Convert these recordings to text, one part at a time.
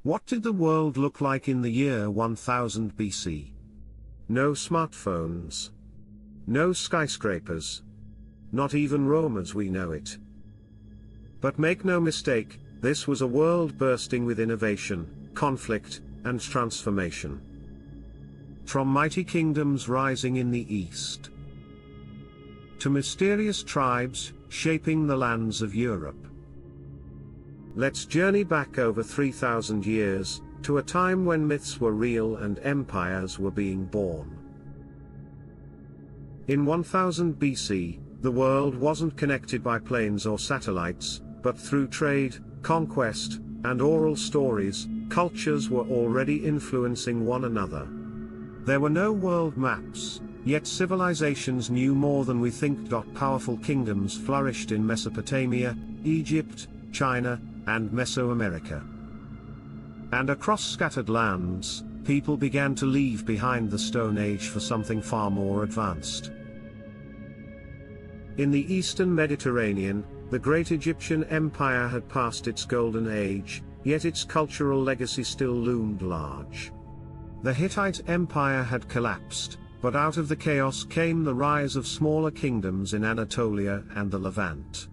What did the world look like in the year 1000 BC? No smartphones. No skyscrapers. Not even Rome as we know it. But make no mistake, this was a world bursting with innovation, conflict, and transformation. From mighty kingdoms rising in the east to mysterious tribes shaping the lands of Europe. Let's journey back over 3,000 years, to a time when myths were real and empires were being born. In 1000 BC, the world wasn't connected by planes or satellites, but through trade, conquest, and oral stories, cultures were already influencing one another. There were no world maps, yet civilizations knew more than we think. Powerful kingdoms flourished in Mesopotamia, Egypt, China, and Mesoamerica. And across scattered lands, people began to leave behind the Stone Age for something far more advanced. In the Eastern Mediterranean, the great Egyptian empire had passed its golden age, yet its cultural legacy still loomed large. The Hittite Empire had collapsed, but out of the chaos came the rise of smaller kingdoms in Anatolia and the Levant.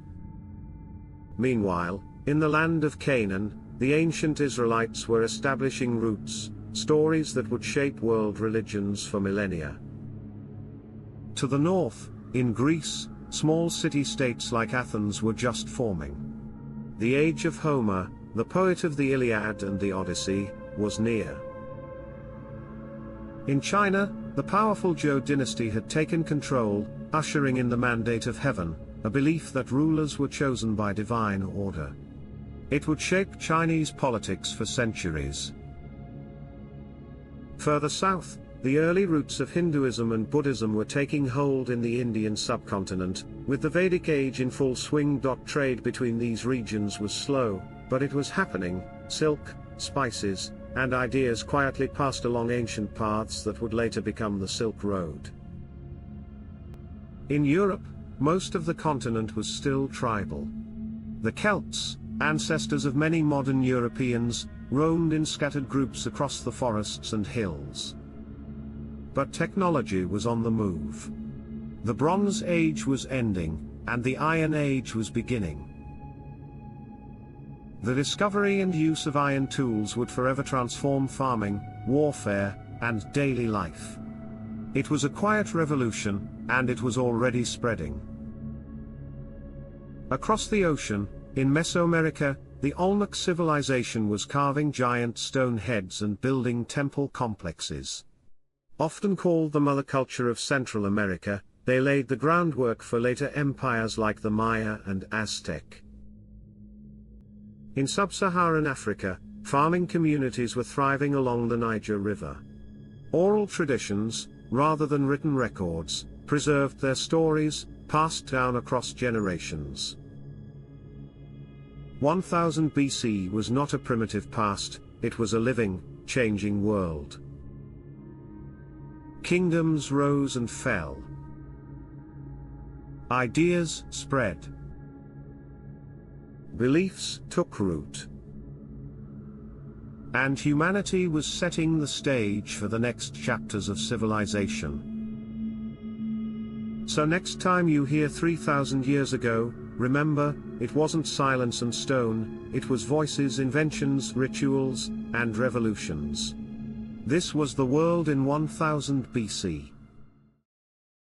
Meanwhile, in the land of Canaan, the ancient Israelites were establishing roots, stories that would shape world religions for millennia. To the north, in Greece, small city-states like Athens were just forming. The age of Homer, the poet of the Iliad and the Odyssey, was near. In China, the powerful Zhou dynasty had taken control, ushering in the mandate of heaven, a belief that rulers were chosen by divine order. It would shape Chinese politics for centuries. Further south, the early roots of Hinduism and Buddhism were taking hold in the Indian subcontinent, with the Vedic age in full swing. Trade between these regions was slow, but it was happening. Silk, spices, and ideas quietly passed along ancient paths that would later become the Silk Road. In Europe, most of the continent was still tribal. The Celts, ancestors of many modern Europeans, roamed in scattered groups across the forests and hills. But technology was on the move. The Bronze Age was ending, and the Iron Age was beginning. The discovery and use of iron tools would forever transform farming, warfare, and daily life. It was a quiet revolution, and it was already spreading. Across the ocean, in Mesoamerica, the Olmec civilization was carving giant stone heads and building temple complexes. Often called the mother culture of Central America, they laid the groundwork for later empires like the Maya and Aztec. In sub-Saharan Africa, farming communities were thriving along the Niger River. Oral traditions, rather than written records, preserved their stories, passed down across generations. 1000 BC was not a primitive past, it was a living, changing world. Kingdoms rose and fell. Ideas spread. Beliefs took root. And humanity was setting the stage for the next chapters of civilization. So next time you hear 3,000 years ago, remember, it wasn't silence and stone, it was voices, inventions, rituals, and revolutions. This was the world in 1000 BC.